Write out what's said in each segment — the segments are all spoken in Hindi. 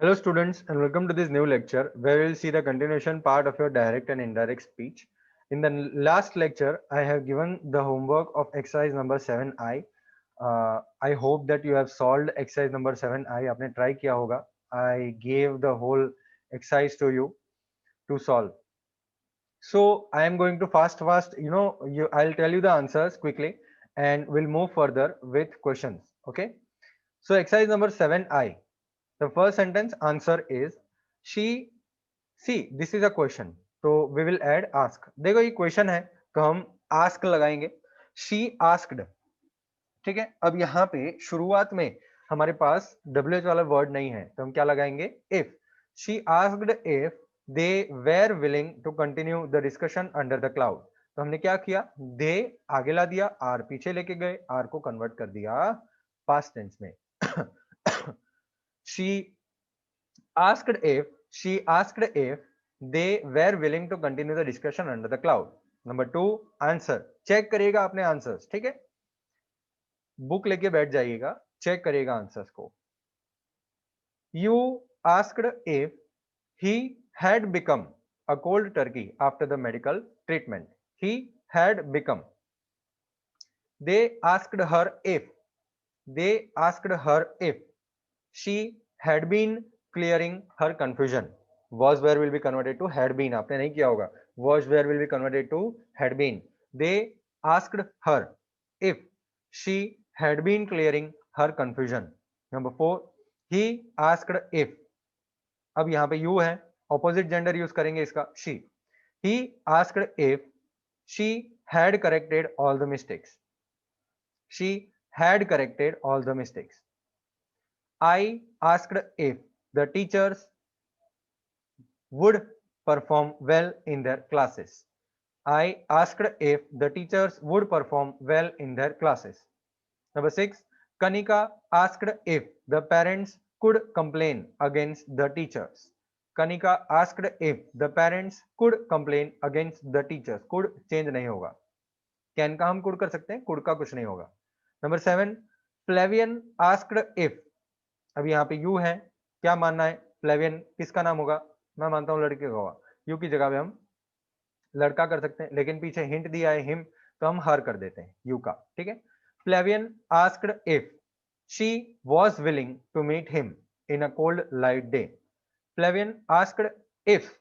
Hello students and welcome to this new lecture where we'll see the continuation part of your direct and indirect speech. In the last lecture, I have given the homework of exercise number 7i. I hope that you have solved exercise number 7i. आपने try किया होगा. I gave the whole exercise to you to solve. So I am going to fast, I'll tell you the answers quickly and we'll move further with questions. Okay. So exercise number 7i. The first sentence answer is she. See, this is a question. तो we will add ask. देखो ये question है तो हम ask लगाएंगे. She asked. ठीक है. अब यहाँ पे शुरुआत में हमारे पास WH वाला वर्ड नहीं है तो हम क्या लगाएंगे if. She asked if they were willing to continue the discussion under the cloud. तो हमने क्या किया, they आगे ला दिया, are पीछे लेके गए, are को कन्वर्ट कर दिया past tense में. she asked if they were willing to continue the discussion under the cloud. Number 2 answer. Check करिएगा अपने आंसर्स. ठीक है, बुक लेके बैठ जाइएगा, चेक करिएगा आंसर्स को. You asked if he had become a cold turkey after the medical treatment. He had become. They asked her if she had been clearing her confusion. Was where will be converted to had been. आपने नहीं किया होगा. Was where will be converted to had been. They asked her if she had been clearing her confusion. Number 4 he asked if. अब यहाँ पे you है, opposite gender यूज करेंगे इसका she. He asked if she had corrected all the mistakes. She had corrected all the mistakes. I asked if the teachers would perform well in their classes. I asked if the teachers would perform well in their classes. Number 6. Kanika asked if the parents could complain against the teachers. Kanika asked if the parents could complain against the teachers. Could change नहीं होगा. Can का हम could कर सकते हैं, could का कुछ नहीं होगा. Number 7. Flavian asked if. अब यहाँ पे यू है, क्या मानना है, फ्लेवियन किसका नाम होगा, मैं मानता हूँ लड़के का होगा. यू की जगह पे हम लड़का कर सकते हैं, लेकिन पीछे हिंट दिया है हिम तो हम हर कर देते हैं यू का. ठीक है. Flavian asked if she was willing to meet him in a cold light day. Flavian asked if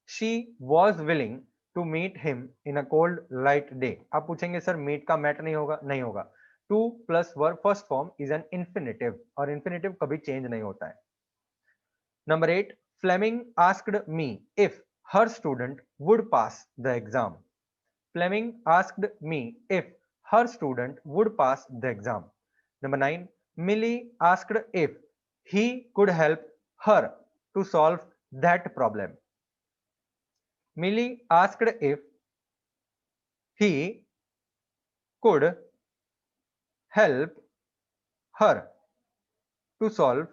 she was willing to meet him in a cold light day. आप पूछेंगे सर मीट का मैट नहीं होगा, नहीं होगा. Two plus verb first form is an infinitive और इन्फिनेटिव कभी चेंज नहीं होता है. Number 8. Fleming asked me if her student would pass the exam. Fleming asked me if her student would pass the exam. Number 9. Millie asked if he could help her to solve that problem. Millie asked if he could help her to solve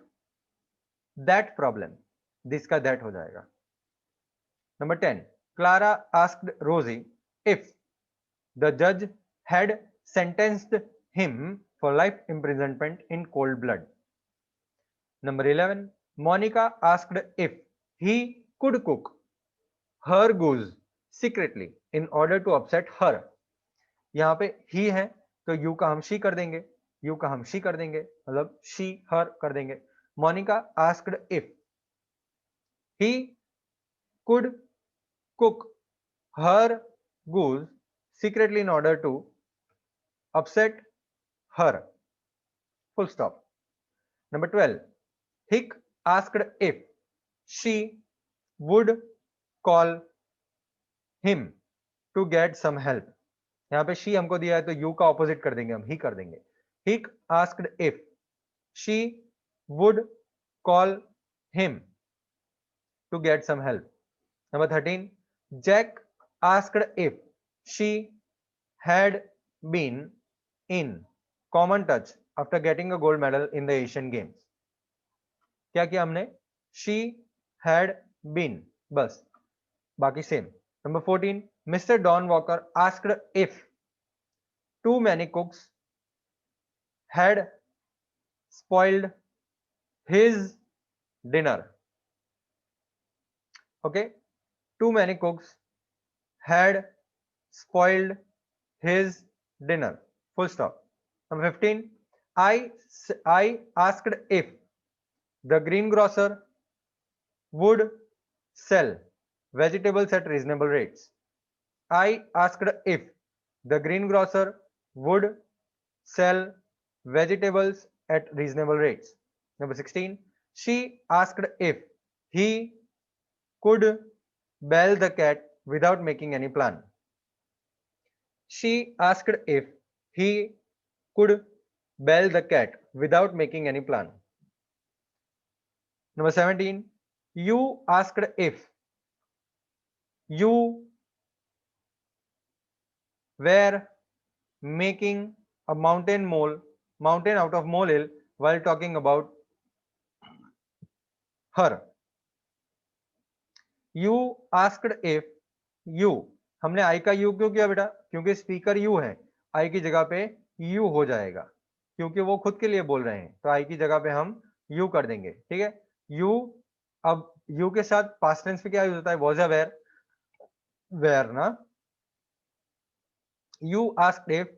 that problem. This का that हो जाएगा. Number 10. Clara asked Rosie if the judge had sentenced him for life imprisonment in cold blood. Number 11. Monica asked if he could cook her goose secretly in order to upset her. यहाँ पे he है तो you का हम she कर देंगे, you का हम she कर देंगे, मतलब she her कर देंगे. Monica asked if he could cook her goose secretly in order to upset her. Full stop. Number 12. Hick asked if she would call him to get some help. यहाँ पे she हमको दिया है तो you का opposite कर देंगे, हम he कर देंगे. Hick asked if she would call him to get some help. Number 13. Jack asked if she had been in common touch after getting a gold medal in the Asian Games. क्या किया हमने, she had been, बस बाकी same. Number 14. Mr. Don Walker asked if too many cooks had spoiled his dinner. Okay, too many cooks had spoiled his dinner. Full stop. Number 15. I asked if the greengrocer would sell vegetables at reasonable rates. I asked if the greengrocer would sell vegetables at reasonable rates. Number 16. She asked if he could bail the cat without making any plan. She asked if he could bail the cat without making any plan. Number 17. You asked if you were making a mountain out of molehill while talking about her. You asked if you, हमने आई का यू क्यों किया बेटा? क्योंकि स्पीकर यू है, आई की जगह पे यू हो जाएगा, क्योंकि वो खुद के लिए बोल रहे हैं, तो आई की जगह पे हम यू कर देंगे, ठीक है। यू, अब यू के साथ पास्ट टेंस पे क्या यूज होता है? वॉज या वेयर ना। You asked if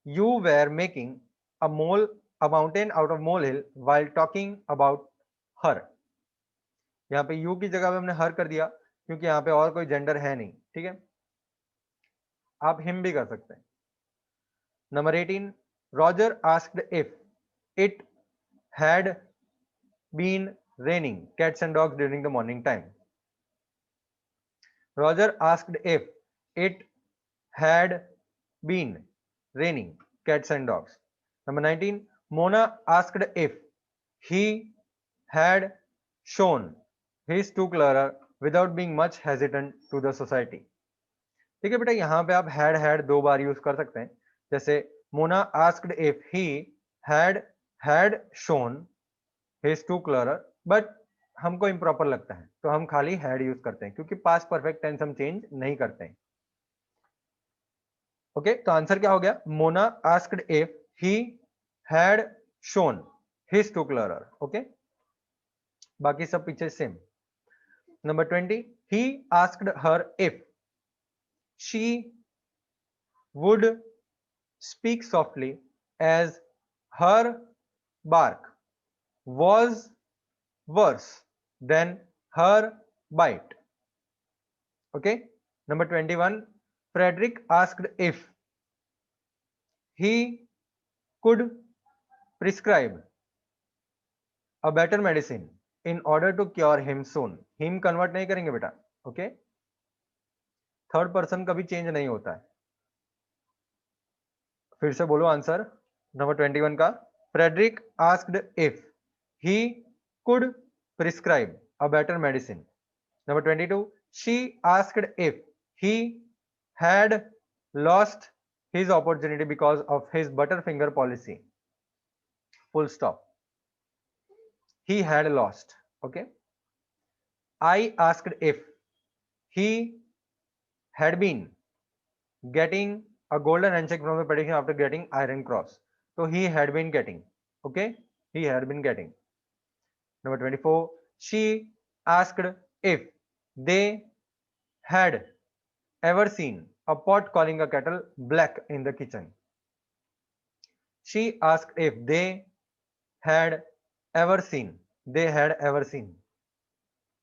you were making a mountain out of molehill while talking about her. यहाँ पे you की जगह पे हमने her कर दिया क्योंकि यहाँ पे और कोई जेंडर है नहीं, ठीक है। आप him भी कर सकते हैं। Number 18. Roger asked if it had been raining cats and dogs during the morning time. Roger asked if it had been raining cats and dogs. Number 19. Mona asked if he had shown his true color without being much hesitant to the society. ठीक है बेटा, यहां पे आप had दो बार यूज कर सकते हैं। जैसे Mona asked if he had shown his true color, but हमको improper लगता है तो हम खाली had यूज करते हैं क्योंकि पास्ट परफेक्ट टेंस हम चेंज नहीं करते हैं। ओके, तो आंसर क्या हो गया? Mona asked if he had shown his true colour. Okay, बाकी सब पीछे same. Number 20. He asked her if she would speak softly as her bark was worse than her bite. Okay, number 21. Frederick asked if he could prescribe a better medicine in order to cure him soon. Him convert नहीं करेंगे बेटा, ओके। थर्ड पर्सन कभी चेंज नहीं होता है। फिर से बोलो आंसर नंबर 21 का। Frederick asked if he could prescribe a better medicine. Number 22. She asked if he had lost his opportunity because of his butterfinger policy. Full stop. He had lost. Okay. I asked if he had been getting a golden handshake from the prediction after getting Iron Cross. So he had been getting. Okay. He had been getting. Number 24. She asked if they had ever seen a pot calling a kettle black in the kitchen. She asked if they had ever seen. They had ever seen.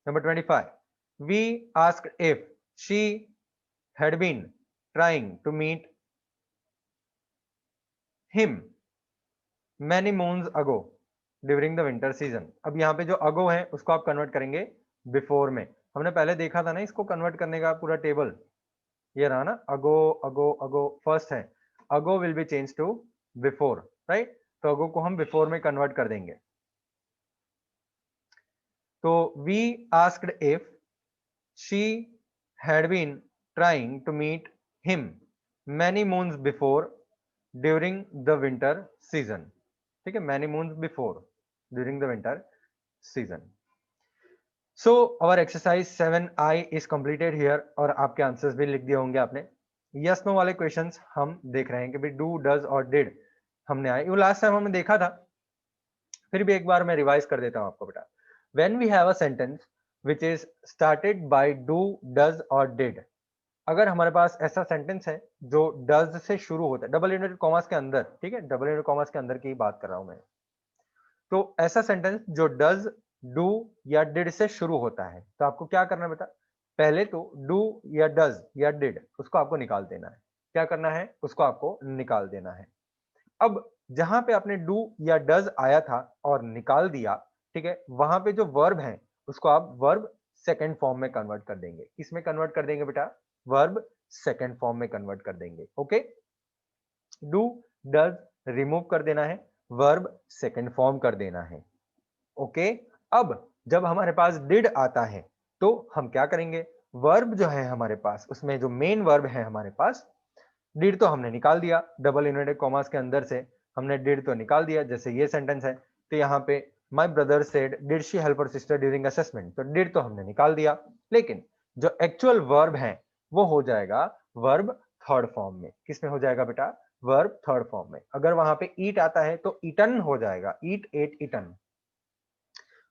Number 25. We asked if she had been trying to meet him many moons ago during the winter season. अब यहाँ पे जो अगो है उसको आप कन्वर्ट करेंगे बिफोर में। हमने पहले देखा था ना इसको कन्वर्ट करने का पूरा टेबल, ये रहा ना, अगो अगो अगो फर्स्ट है, ago will be change to before, right. तो अगो को हम बिफोर में कन्वर्ट कर देंगे। तो we asked if she had been trying to meet him many moons before during the winter season. ठीक है, many moons before during the winter season. So our exercise 7I is completed here और आपके आंसर्स भी लिख दिए होंगे आपने। यस नो वाले क्वेश्चंस हम देख रहे हैं कि भाई डू डज और डिड हमने आए, वो लास्ट टाइम हमने देखा था, फिर भी एक बार मैं रिवाइज कर देता हूं आपको बेटा। When we have a sentence which is started by do, does और डिड, अगर हमारे पास ऐसा सेंटेंस है जो डज से शुरू होता है, डबल इनवर्टेड कॉमास के अंदर, ठीक है, डबल इनवर्टेड कॉमास के अंदर की बात कर रहा हूं मैं, तो ऐसा सेंटेंस जो डज, डू या डिड से शुरू होता है, तो आपको क्या करना है बेटा, पहले तो डू या डज या डिड उसको आपको निकाल देना है। क्या करना है, उसको आपको निकाल देना है। अब जहां पे आपने डू या डज आया था और निकाल दिया, ठीक है, वहां पे जो वर्ब है उसको आप वर्ब सेकंड फॉर्म में कन्वर्ट कर देंगे। किसमें कन्वर्ट कर देंगे बेटा, वर्ब सेकंड फॉर्म में कन्वर्ट कर देंगे। ओके, डू डज रिमूव कर देना है, वर्ब सेकंड फॉर्म कर देना है। ओके, अब जब हमारे पास डिड आता है तो हम क्या करेंगे, वर्ब जो है हमारे पास, उसमें जो मेन वर्ब है हमारे पास, डिड तो हमने निकाल दिया, डबल इन्वर्टेड कॉमास के अंदर से हमने डिड तो निकाल दिया। जैसे ये सेंटेंस है तो यहाँ पे my brother said did she help her sister during assessment, तो डिड तो हमने निकाल दिया, लेकिन जो एक्चुअल वर्ब है वो हो जाएगा वर्ब थर्ड फॉर्म में। किसमें हो जाएगा बेटा, वर्ब थर्ड फॉर्म में। अगर वहां पे ईट आता है तो ईटन हो जाएगा, eat ate eaten,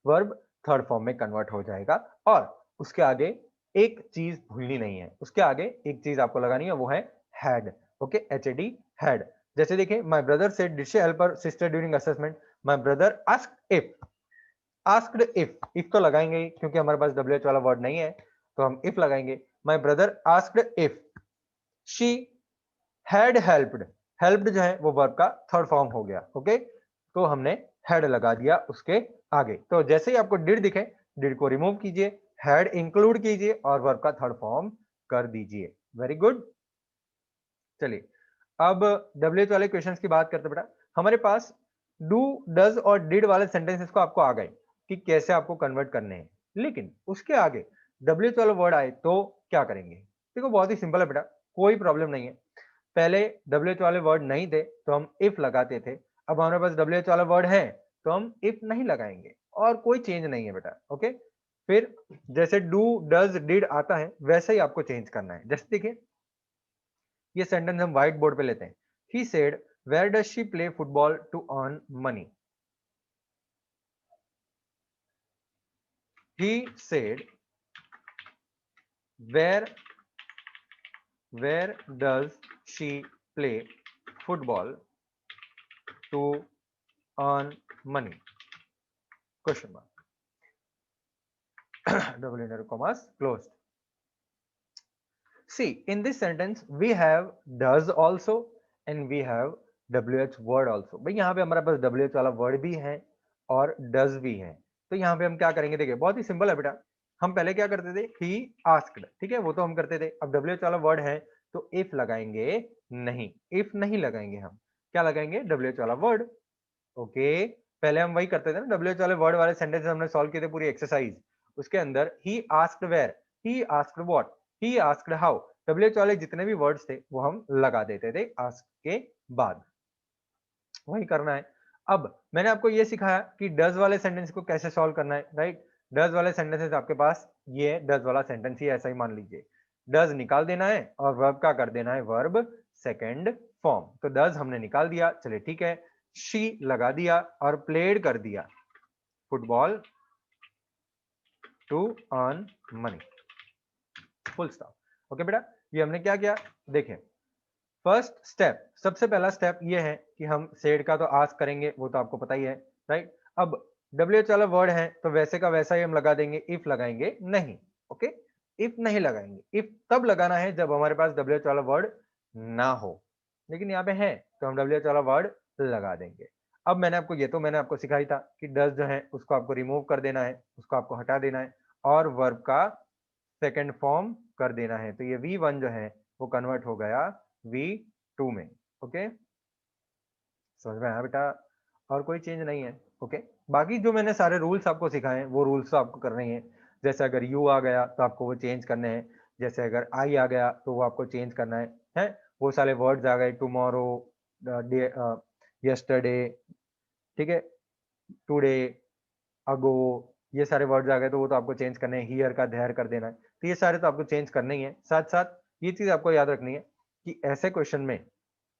verb third form में कन्वर्ट हो जाएगा। और उसके आगे एक चीज भूलनी नहीं है, उसके आगे एक चीज आपको लगानी है, वो है हैड। Okay, HAD, had. जैसे देखिए, my brother said did she help her sister during assessment, my brother asked if, asked if तो लगाएंगे ही, क्योंकि हमारे पास WH वाला वर्ड नहीं है तो हम इफ लगाएंगे। My brother asked if she had helped, helped जो है वो वर्ब का थर्ड फॉर्म हो गया। ओके, तो हमने हैड लगा दिया उसके आगे। तो जैसे ही आपको डिड दिखे, डिड को रिमूव कीजिए, हैड इंक्लूड कीजिए और वर्ब का थर्ड फॉर्म कर दीजिए। Very good. चलिए अब WH वाले क्वेश्चंस की बात करते बेटा। हमारे पास डू, डज और डिड वाले सेंटेंसेस को आपको आ गए कि कैसे आपको कन्वर्ट करने हैं, लेकिन उसके आगे WH वाला वर्ड आए तो क्या करेंगे। देखो बहुत ही सिंपल है बेटा, कोई प्रॉब्लम नहीं है। पहले WH वाले वर्ड नहीं थे तो हम इफ लगाते थे, अब हमारे पास WH वाला वर्ड है तो हम इफ नहीं लगाएंगे, और कोई चेंज नहीं है बेटा। ओके, फिर जैसे डू डज डिड आता है वैसे ही आपको चेंज करना है। जैसे देखिए, ये सेंटेंस हम व्हाइट बोर्ड पे लेते हैं। He said where does she play football to earn money, he said where does she play football to earn money, question mark, double inverted commas closed. See, in this sentence we have does also and we have WH word also। भाई यहाँ पे हमारे पास WH वाला वर्ड भी है और does भी है, तो यहाँ पे हम क्या करेंगे, देखिए बहुत ही सिंपल है बेटा। हम पहले क्या करते थे, he asked, ठीक है, वो तो हम करते थे। अब WH वाला वर्ड है तो if लगाएंगे नहीं, if नहीं लगाएंगे, हम क्या लगाएंगे, WH वाला वर्ड। ओके, पहले हम वही करते थे ना, WH वाले वर्ड वाले सेंटेंस हमने सॉल्व किए थे पूरी एक्सरसाइज। उसके अंदर he asked where, he asked what, he asked how, WH वाले जितने भी वर्ड्स थे वो हम लगा देते थे आस्क के बाद। वही करना है। अब मैंने आपको ये सिखाया कि डज वाले सेंटेंस को कैसे सॉल्व करना है, राइट। डज वाले सेंटेंसेस आपके पास ये डज वाला सेंटेंस ही ऐसा ही मान लीजिए, डज निकाल देना है और वर्ब का कर देना है वर्ब सेकंड फॉर्म। तो डज हमने निकाल दिया, चलिए ठीक है, शी लगा दिया और प्लेड कर दिया football to earn money, full stop. Okay बेटा, ये हमने क्या किया, देखें फर्स्ट स्टेप, सबसे पहला स्टेप ये है कि हम सेड का तो आस्क करेंगे, वो तो आपको पता ही है, राइट। अब WH वाला वर्ड है तो वैसे का वैसा ही हम लगा देंगे, इफ लगाएंगे नहीं। ओके, इफ नहीं लगाएंगे, इफ तब लगाना है जब हमारे पास WH वाला वर्ड ना हो, लेकिन यहाँ पे है तो हम WH वाला वर्ड लगा देंगे। अब मैंने आपको सिखाई था कि डज जो है उसको आपको रिमूव कर देना है, उसको आपको हटा देना है और वर्ब का सेकंड फॉर्म कर देना है। तो ये V1 जो है वो कन्वर्ट हो गया V2 में। ओके, समझ में आया बेटा, और कोई चेंज नहीं है। ओके, बाकी जो मैंने सारे रूल्स आपको सिखाए हैं वो रूल्स तो आपको करने ही है। जैसे अगर यू आ गया तो आपको वो चेंज करने हैं, जैसे अगर आई आ गया तो वो आपको चेंज करना है। वो सारे वर्ड्स आ गए, टुमारो, डे, यस्टरडे, ठीक है, टुडे, अगो, ये सारे वर्ड्स आ गए तो वो तो आपको चेंज करने हैं, हियर का देयर कर देना है। तो ये सारे तो आपको चेंज करने ही है। साथ साथ ये चीज आपको याद रखनी है कि ऐसे क्वेश्चन में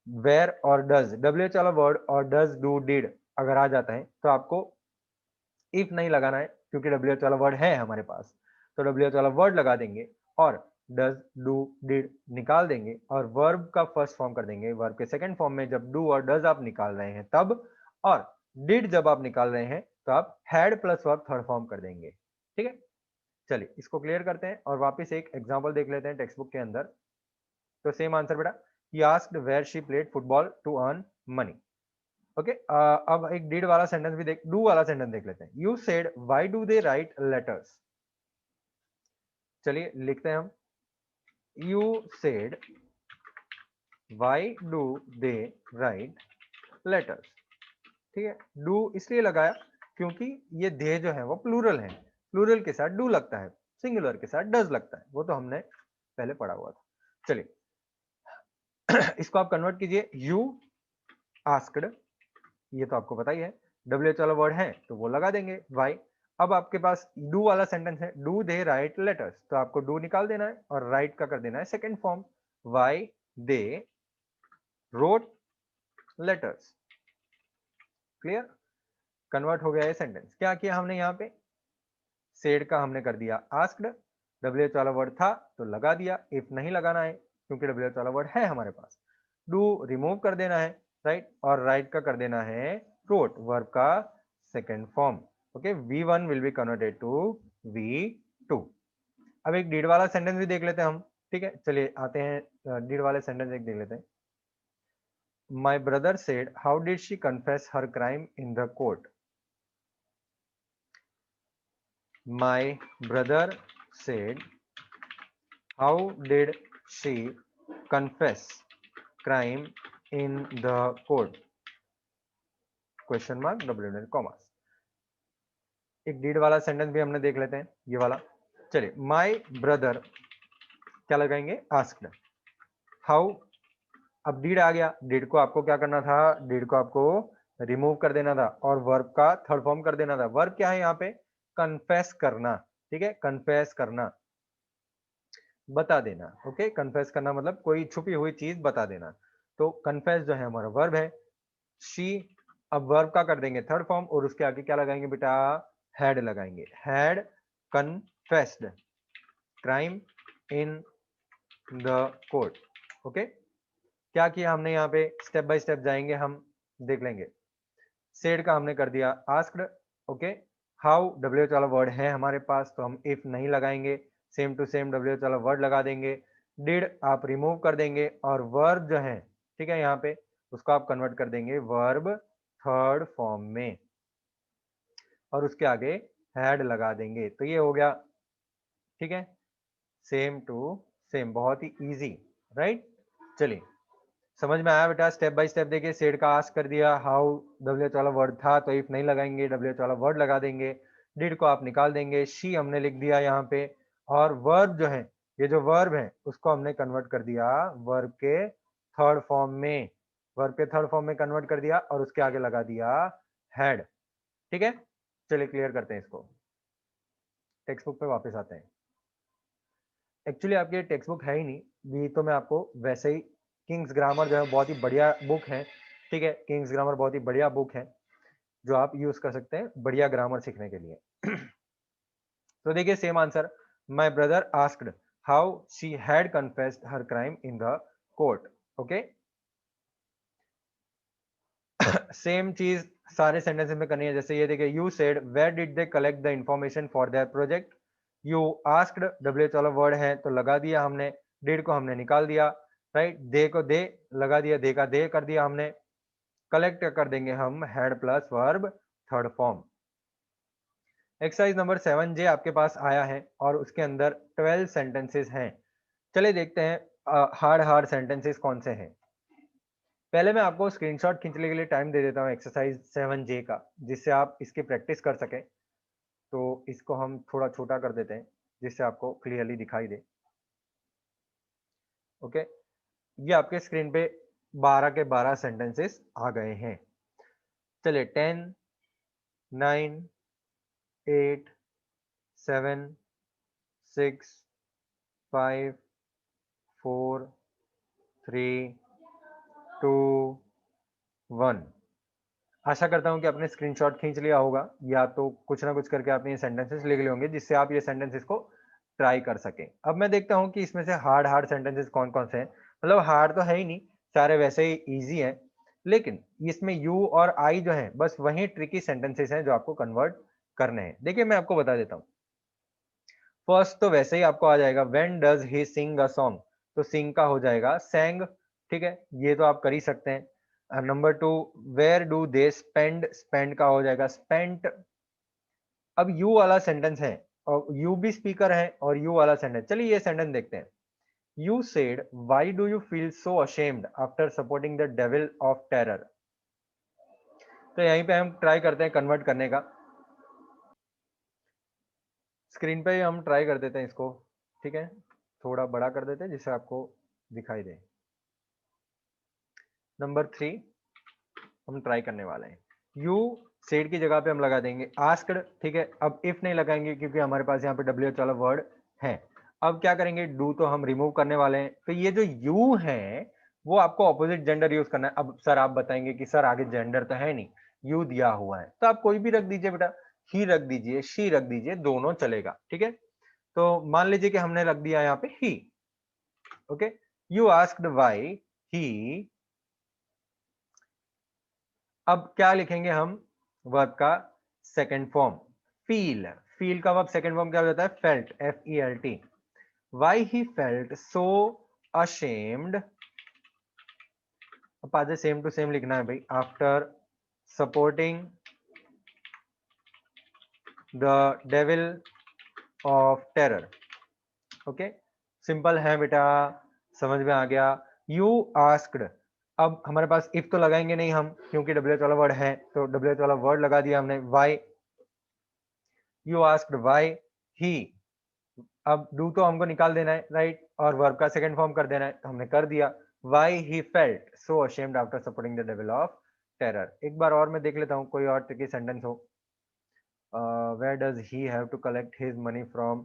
वेयर और डज, WH वाला वर्ड और डज डू डिड अगर आ जाता है तो आपको इफ नहीं लगाना है, क्योंकि डब्ल्यू एच वाला वर्ड है हमारे पास, तो डब्ल्यू एच वाला वर्ड लगा देंगे और डज डू डिड निकाल देंगे और वर्ब का फर्स्ट फॉर्म कर देंगे। वर्ब के सेकंड फॉर्म में जब डू और डज आप निकाल रहे हैं तब, और डिड जब आप निकाल रहे हैं तो आप had plus verb third form कर देंगे। ठीक है, चलिए इसको क्लियर करते हैं और वापस एक एग्जांपल देख लेते हैं टेक्स्ट बुक के अंदर। तो सेम आंसर बेटा, he asked where she played football to earn money. Okay, अब एक डिड वाला सेंटेंस भी देख, डू वाला सेंटेंस देख लेते हैं। You said why do they write letters. चलिए लिखते हैं हम, you said why do they write letters. ठीक है, डू इसलिए लगाया क्योंकि ये दे जो है वो प्लूरल है, प्लूरल के साथ डू लगता है, सिंगुलर के साथ डज लगता है, वो तो हमने पहले पढ़ा हुआ था। चलिए इसको आप कन्वर्ट कीजिए, यू आस्क्ड, ये तो आपको पता ही है, डब्ल्यू एच वाला वर्ड है तो वो लगा देंगे वाई। अब आपके पास डू वाला सेंटेंस है, डू दे राइट लेटर्स, तो आपको डू निकाल देना है और राइट का कर देना है second form, why they wrote letters. Clear, convert हो गया ये सेंटेंस। क्या किया हमने यहाँ पे, सेड का हमने कर दिया आस्क्ड, डब्ल्यू एच वाला वर्ड था तो लगा दिया, इफ नहीं लगाना है क्योंकि डब्ल्यू एच वाला वर्ड है हमारे पास। डू रिमूव कर देना है, राइट, और राइट का कर देना है रोट, वर्ब का second form. Okay, V1 will be converted to V2। अब एक डीड वाला सेंटेंस भी देख लेते हैं हम। ठीक है, चलिए आते हैं डीड वाले सेंटेंस एक देख लेते हैं। My brother said how did she confess her crime in the court. My brother said, how did she confess crime in the court? Question mark, double inverted commas. एक डीड वाला सेंटेंस भी हमने देख लेते हैं, ये वाला। चलिए, माई ब्रदर क्या लगाएंगे, आस्क्ड। हाउ, अब डीड आ गया, डीड को आपको क्या करना था, डीड को आपको रिमूव कर देना था और वर्ब का थर्ड फॉर्म कर देना था। वर्ब क्या है यहाँ पे, कन्फेस करना। ठीक है, कन्फेस करना, बता देना। ओके, कन्फेस करना मतलब कोई छुपी हुई चीज बता देना। तो कन्फेस जो है हमारा वर्ब है, शी, अब वर्ब का कर देंगे थर्ड फॉर्म और उसके आगे क्या लगाएंगे बेटा, हैड लगाएंगे। Had confessed crime in the court. Okay, क्या किया हमने यहाँ पे, स्टेप बाय स्टेप जाएंगे हम, देख लेंगे। सेड का हमने कर दिया asked. Okay, how W H वाला वर्ड है हमारे पास तो हम इफ नहीं लगाएंगे, same to same W H वाला वर्ड लगा देंगे। डिड आप रिमूव कर देंगे और वर्ब जो है, ठीक है, यहाँ पे उसको आप कन्वर्ट कर देंगे वर्ब थर्ड फॉर्म में और उसके आगे हैड लगा देंगे, तो ये हो गया। ठीक है, सेम टू सेम, बहुत ही इजी, राइट। चलिए, समझ में आया बेटा, स्टेप बाय स्टेप देखिए। सेड का आस्क कर दिया, हाउ डब्ल्यू एच वाला वर्ड था तो इफ नहीं लगाएंगे, डब्ल्यू एच वाला वर्ड लगा देंगे। डिड को आप निकाल देंगे, शी हमने लिख दिया यहाँ पे, और वर्ब जो है, ये जो वर्ब है उसको हमने कन्वर्ट कर दिया वर्ब के थर्ड फॉर्म में, वर्ब के थर्ड फॉर्म में कन्वर्ट कर दिया और उसके आगे लगा दिया हैड। ठीक है, चलिए क्लियर करते हैं इसको, टेक्स्ट बुक पे वापस आते हैं। एक्चुअली आपकी टेक्स्ट बुक है ही नहीं, भी तो मैं आपको वैसे ही, किंग्स ग्रामर जो है बहुत ही बढ़िया बुक है। ठीक है, किंग्स ग्रामर बहुत ही बढ़िया बुक है जो आप यूज कर सकते हैं बढ़िया ग्रामर सीखने के लिए। तो देखिए same answer, my brother asked how she had confessed her crime in the court. Okay, same चीज सारे सेंटेंसेस में करनी है। जैसे ये देखिए, you said where did they collect the information for their project. You asked, W H वाला वर्ड है तो लगा दिया हमने, डिड को हमने निकाल दिया, राइट, दे को दे लगा दिया, दे का दे कर दिया हमने, कलेक्ट कर देंगे हम had plus verb third form. Exercise number 7J आपके पास आया है और उसके अंदर 12 सेंटेंसेस हैं। चलिए देखते हैं हार्ड हार्ड सेंटेंसेस कौन से हैं। पहले मैं आपको स्क्रीनशॉट खींचने के लिए टाइम दे देता हूँ एक्सरसाइज 7J का, जिससे आप इसकी प्रैक्टिस कर सकें। तो इसको हम थोड़ा छोटा कर देते हैं जिससे आपको क्लियरली दिखाई दे। ओके, ये आपके स्क्रीन पे 12 के 12 सेंटेंसेस आ गए हैं। चलिए 10, 9, 8, 7, 6, 5, 4, 3, 2, 1। आशा करता हूं कि आपने स्क्रीनशॉट खींच लिया होगा या तो कुछ ना कुछ करके आपने ये सेंटेंसेस लिख लिए होंगे जिससे आप ये सेंटेंसेस को ट्राई कर सकें। अब मैं देखता हूं कि इसमें से हार्ड हार्ड सेंटेंसेस कौन कौन से हैं। मतलब हार्ड तो है ही नहीं, सारे वैसे ही इजी हैं, लेकिन इसमें यू और आई जो है बस वही ट्रिकी सेंटेंसेस हैं जो आपको कन्वर्ट करने हैं। देखिए मैं आपको बता देता हूँ। फर्स्ट तो वैसे ही आपको आ जाएगा when does he sing a song, तो सिंग का हो जाएगा सैंग, ठीक है, ये तो आप कर ही सकते हैं। Number two, where do they spend, spend का हो जाएगा स्पेंट। अब यू वाला सेंटेंस है और यू भी स्पीकर है और यू वाला सेंटेंस, चलिए ये सेंटेंस देखते हैं। You said why do you feel so ashamed after supporting the devil of terror. तो यहीं पे हम ट्राई करते हैं कन्वर्ट करने का। स्क्रीन पे ही हम ट्राई कर देते हैं इसको, ठीक है, थोड़ा बड़ा कर देते हैं जिससे आपको दिखाई दे। नंबर 3 हम ट्राई करने वाले हैं। यू सेड की जगह पे हम लगा देंगे आस्क्ड, ठीक है। अब इफ नहीं लगाएंगे क्योंकि हमारे पास यहाँ पे WH वाला वर्ड है। अब क्या करेंगे, डू तो हम रिमूव करने वाले हैं, तो ये जो यू है वो आपको ऑपोजिट जेंडर यूज करना है। अब सर आप बताएंगे कि सर आगे जेंडर तो है नहीं, यू दिया हुआ है, तो आप कोई भी रख दीजिए बेटा, ही रख दीजिए, शी रख दीजिए, दोनों चलेगा, ठीक है। तो मान लीजिए कि हमने रख दिया यहाँ पे ही, okay. You asked why he, अब क्या लिखेंगे हम, वर्ब का सेकंड फॉर्म फील। फील का वर्ब सेकंड फॉर्म क्या हो जाता है, felt, FELT। Why he felt so ashamed, अब आज सेम टू सेम लिखना है भाई, after supporting the devil of terror, okay. Simple है बेटा, समझ में आ गया। यू आस्क्ड, अब हमारे पास इफ तो लगाएंगे नहीं हम क्योंकि WH वाला वर्ड है, तो WH वाला वर्ड लगा दिया हमने, why. You asked why he, अब डू तो हमको निकाल देना है, राइट, और वर्ब का सेकंड फॉर्म कर देना है, तो हमने कर दिया। Why he felt so ashamed after supporting the devil of terror. एक बार और मैं देख लेता हूँ कोई और ट्रिकी सेंटेंस हो। Where does he have to collect his money from,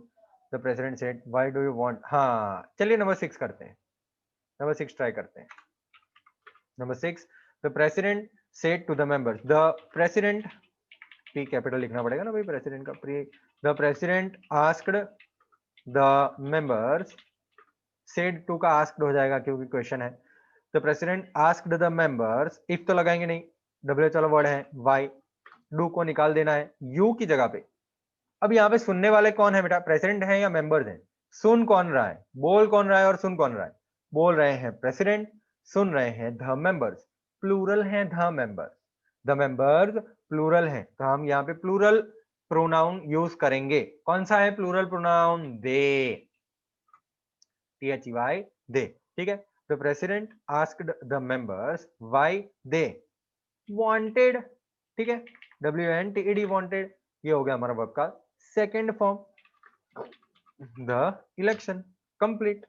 the president said why do you want, हाँ चलिए नंबर 6 करते हैं, नंबर 6 ट्राई करते हैं। Number 6, the president said to the members, the president, P capital लिखना पड़ेगा ना भाई प्रेसिडेंट का, pre, the president asked the members, said to का आस्क्ड हो जाएगा क्योंकि क्वेश्चन है। The president asked the members, if तो लगाएंगे नहीं, WH वाला वर्ड है, वाई, डू को निकाल देना है यू की जगह पे। अब यहाँ पे सुनने वाले कौन है बेटा, प्रेसिडेंट है या मेंबर्स हैं? सुन कौन रहा है, बोल कौन रहा है और सुन कौन रहा है? बोल रहे हैं प्रेसिडेंट, सुन रहे हैं द मेंबर्स, प्लूरल है the members, the members plural है, तो हम यहाँ पे प्लूरल प्रोनाउन यूज करेंगे। कौन सा है प्लूरल प्रोनाउन, दे, THEY, दे, ठीक है। The president asked the members why they wanted, ठीक है, WANTED वांटेड, ये हो गया हमारा वर्ब का second form, the election complete.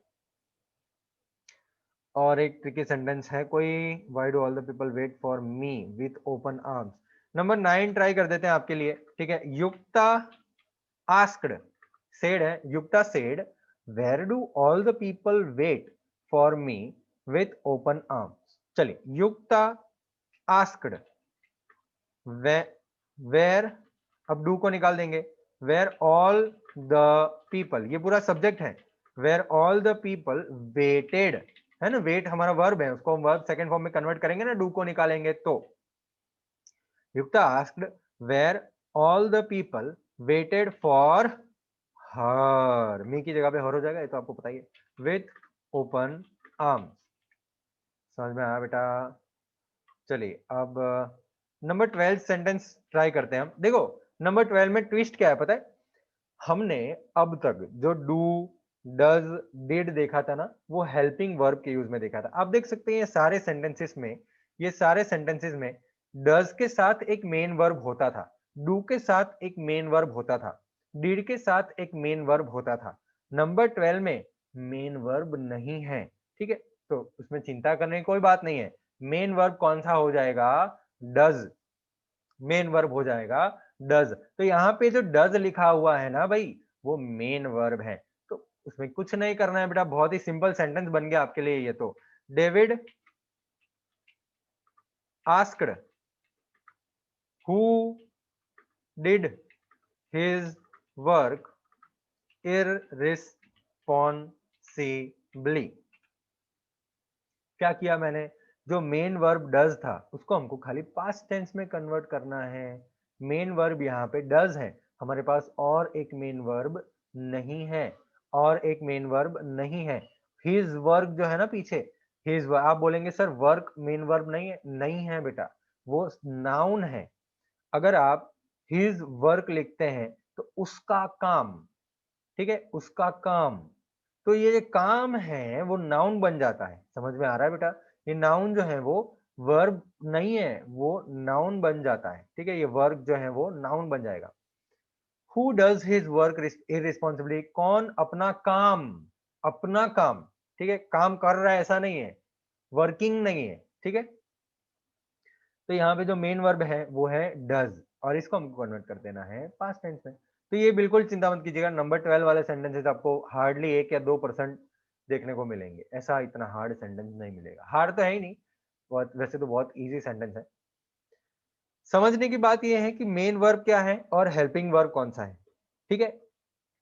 और एक ट्रिकी सेंटेंस है कोई, why do all the people wait for me with open arms. Number 9 try कर देते हैं आपके लिए, ठीक है। युक्ता आस्क्ड, सेड है, Yukta said where do all the people wait for me with open arms. चलिए युक्ता आस्क्ड वेयर, अब डू को निकाल देंगे, वेयर ऑल द पीपल, ये पूरा सब्जेक्ट है, where all the people waited, है ना, वेट हमारा वर्ब है, उसको हम वर्ब सेकंड फॉर्म में कन्वर्ट करेंगे ना, डू को निकालेंगे तो। Yukta asked where all the people waited for her, me की जगह पे हर हो जाएगा, ये तो आपको पता ही है, विथ ओपन आर्म्स। समझ में आया बेटा? चलिए अब नंबर 12 सेंटेंस ट्राई करते हैं हम। देखो नंबर 12 में ट्विस्ट क्या है पता है, हमने अब तक जो डू, डज, डिड देखा था ना, वो हेल्पिंग वर्ब के यूज में देखा था। आप देख सकते हैं ये सारे सेंटेंसेस में, ये सारे सेंटेंसेस में डज के साथ एक मेन वर्ब होता था, डू के साथ एक मेन वर्ब होता था, डिड के साथ एक मेन वर्ब होता था। नंबर 12 में मेन वर्ब नहीं है, ठीक है, तो उसमें चिंता करने की कोई बात नहीं है। मेन वर्ब कौन सा हो जाएगा, डज, मेन वर्ब हो जाएगा डज। तो यहाँ पे जो डज लिखा हुआ है ना भाई, वो मेन वर्ब है, तो उसमें कुछ नहीं करना है बेटा, बहुत ही सिंपल सेंटेंस बन गया आपके लिए ये तो। David asked who did his work irresponsibly। क्या किया मैंने, जो मेन वर्ब डज था उसको हमको खाली पास्ट टेंस में कन्वर्ट करना है। मेन वर्ब यहाँ पे डज है, हमारे पास और एक मेन वर्ब नहीं है, और एक मेन वर्ब नहीं है। हिज वर्क जो है ना पीछे, हिज, आप बोलेंगे सर वर्क मेन वर्ब नहीं है, नहीं है बेटा, वो नाउन है। अगर आप हिज वर्क लिखते हैं तो उसका काम, ठीक है, उसका काम, तो ये जो काम है वो नाउन बन जाता है। समझ में आ रहा है बेटा, ये नाउन जो है वो वर्ब नहीं है, वो नाउन बन जाता है। ठीक है, ये वर्क जो है वो नाउन बन जाएगा। Who does his work irresponsibly, कौन अपना काम, अपना काम, ठीक है, काम कर रहा है ऐसा नहीं है, वर्किंग नहीं है। ठीक है, तो यहाँ पे जो मेन वर्ब है वो है डज, और इसको हमको कन्वर्ट कर देना है पास्ट टेंस में। तो ये बिल्कुल चिंता मत कीजिएगा, नंबर 12 वाले सेंटेंसेस आपको हार्डली 1 या 2% देखने को मिलेंगे, ऐसा इतना हार्ड सेंटेंस नहीं मिलेगा। हार्ड तो है ही नहीं, बहुत, वैसे तो बहुत इजी सेंटेंस है। समझने की बात यह है कि मेन वर्ब क्या है और हेल्पिंग वर्ब कौन सा है। ठीक है,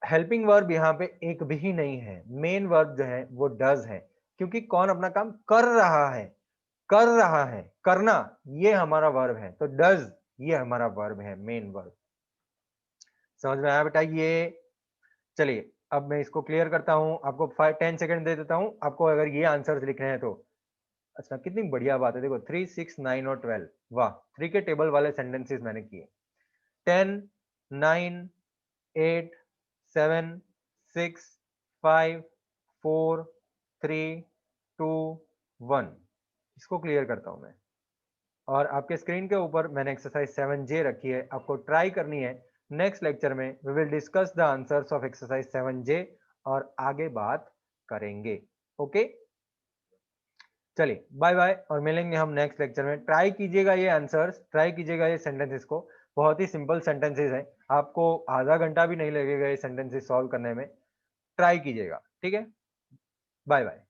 हेल्पिंग वर्ब यहाँ पे एक भी नहीं है, मेन वर्ब जो है वो डज है, क्योंकि कौन अपना काम कर रहा है, कर रहा है, करना, ये हमारा वर्ब है, तो डज ये हमारा वर्ब है, मेन वर्ब। समझ में आया बेटा ये? चलिए अब मैं इसको क्लियर करता हूं, आपको 5-10 सेकंड दे देता हूं, आपको अगर ये आंसर्स लिखने हैं तो। अच्छा, कितनी बढ़िया बात है, देखो 3, 6, 9 और 12, वाह, 3 के टेबल वाले सेंटेंसेस मैंने किए। 10, 9, 8, 7, 6, 5, 4, 3, 2, 1, इसको क्लियर करता हूं मैं। और आपके स्क्रीन के ऊपर मैंने एक्सरसाइज 7J रखी है, आपको ट्राई करनी है। नेक्स्ट लेक्चर में we will discuss the answers of exercise 7J और आगे बात करेंगे। ओके, चलिए बाय बाय, और मिलेंगे हम नेक्स्ट लेक्चर में। ट्राई कीजिएगा ये आंसर्स, ट्राई कीजिएगा ये सेंटेंसेस को, बहुत ही सिंपल सेंटेंसेस हैं, आपको आधा घंटा भी नहीं लगेगा ये सेंटेंसेस सॉल्व करने में। ट्राई कीजिएगा, ठीक है, बाय बाय।